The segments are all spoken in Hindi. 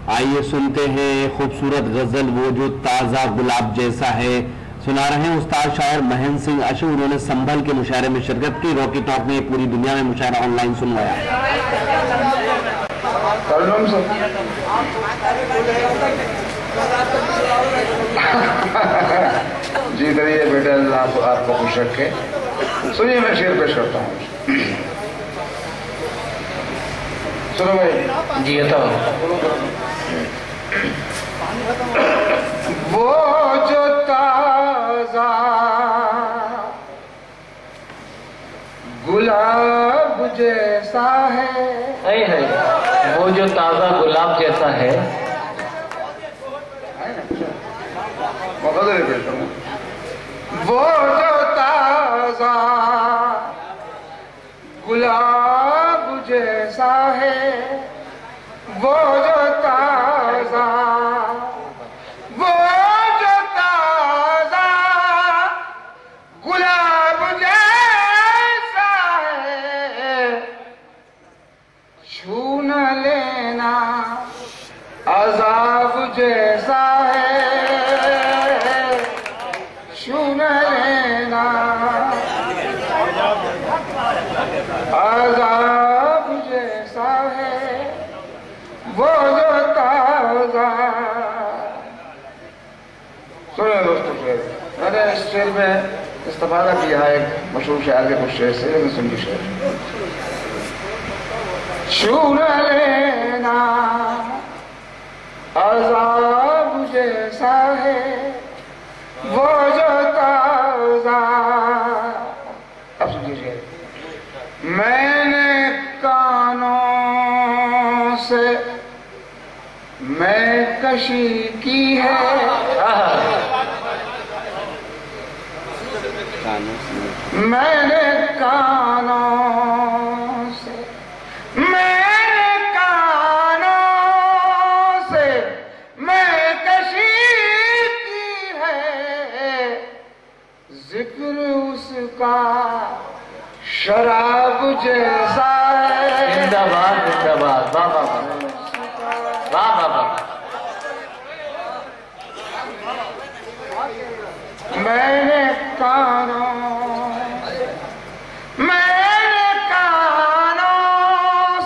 आइए सुनते हैं खूबसूरत गजल वो जो ताजा गुलाब जैसा है। सुना रहे हैं उस्ताद शायर महेंद्र सिंह अशु। उन्होंने संभल के मुशायरे में शिरकत की। रॉकी टॉक ने पूरी दुनिया में मुशायरा ऑनलाइन सुनवाया। जी करिए बेटा, अल्लाह आपको खुश रखे। सुनिए मैं शेर पेश करता हूँ। सुनो भाई जी। तो वो जो ताजा गुलाब जैसा है, वो जो ताजा गुलाब जैसा है। वो जो ताजा गुलाब जैसा है, वो जो ताजा, वो जो ताजा गुलाब जैसा है, छू न लेना अजाब जैसा है, छू न लेना अजाब जैसा है, वो जो ताजा। सुनिए दोस्तों, मैंने इस शेर में इस्तेफादा किया है एक मशहूर शायर के कुछ शेर से, लेकिन सुनिए शेर। छू न लेना अजाब जैसा है, वो जो ताजा। अब सुनिए, मैंने कानों से मैं कशी की है, मैंने कानों से, मैंने कानों से मैं कशी की है, जिक्र उसका शराब जैसा है। जिंदाबाद जिंदाबाद, वाह वाह वाह वाह वाह। मैंने कानों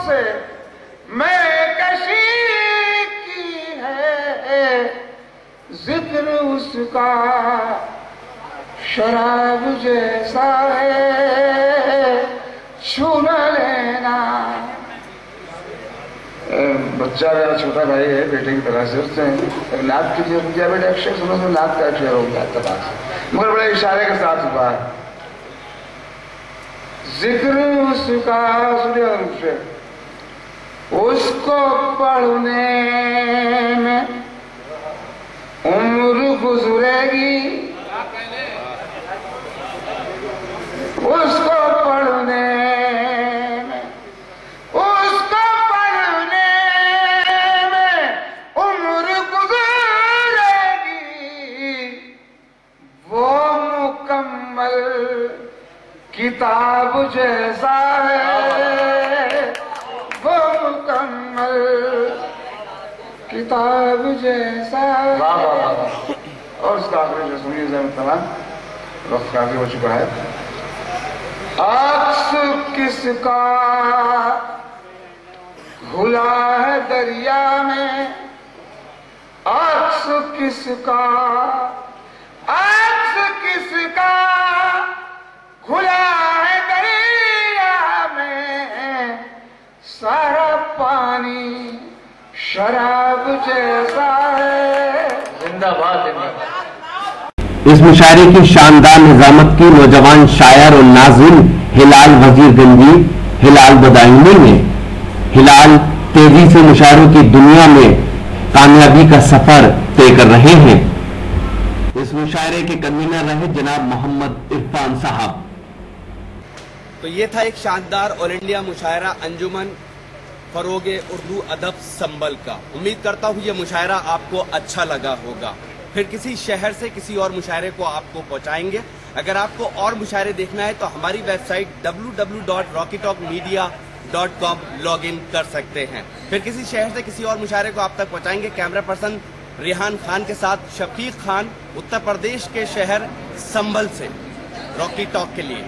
से मैं कशी की है, जिक्र उसका शराब जैसा है, छू न लेना। बच्चा मेरा छोटा भाई है, बेटे की तरह से, उसने नात कीजिए मुझे बेटे अक्षर सुनो, तो नात का अक्षर हो गया तबाह, मगर बड़े इशारे के साथ हुआ है। जिक्र उसका, सुनिए रूप से, उसको पढ़ने में उम्र गुजरेगी, उसको पढ़ने में, उसको पढ़ने में उम्र गुजरेगी, वो मुकम्मल किताब जैसा है, वो मुकम्मल किताब जैसा है। और उसका आखिरी जो सुनिए तमाम वक्त काफी हो चुका है। अक्स किसका घुला है दरिया में, अक्स किसका, अक्स किसका घुला है दरिया में, सारा पानी शराब जैसा है। जिंदाबाद जिंदाबाद। इस मुशायरे की शानदार निजामत की नौजवान शायर और नाज़िम हिलाल वजीरगंजी हिलाल बदायूनी ने। हिलाल तेजी से मुशायरों की दुनिया में कामयाबी का सफर तय कर रहे हैं। इस मुशायरे के कन्वीनर रहे जनाब मोहम्मद इरफान साहब। तो ये था एक शानदार ऑल इंडिया मुशायरा अंजुमन फरोगे उर्दू अदब संभल का। उम्मीद करता हूँ ये मुशायरा आपको अच्छा लगा होगा। फिर किसी शहर से किसी और मुशायरे को आपको पहुंचाएंगे। अगर आपको और मुशायरे देखना है तो हमारी website www.rockytalkmedia rockytalk.com log in कर सकते हैं। फिर किसी शहर से किसी और मुशायरे को आप तक पहुंचाएंगे कैमरा पर्सन रिहान खान के साथ शफीक खान, उत्तर प्रदेश के शहर संभल से रॉकी टॉक के लिए।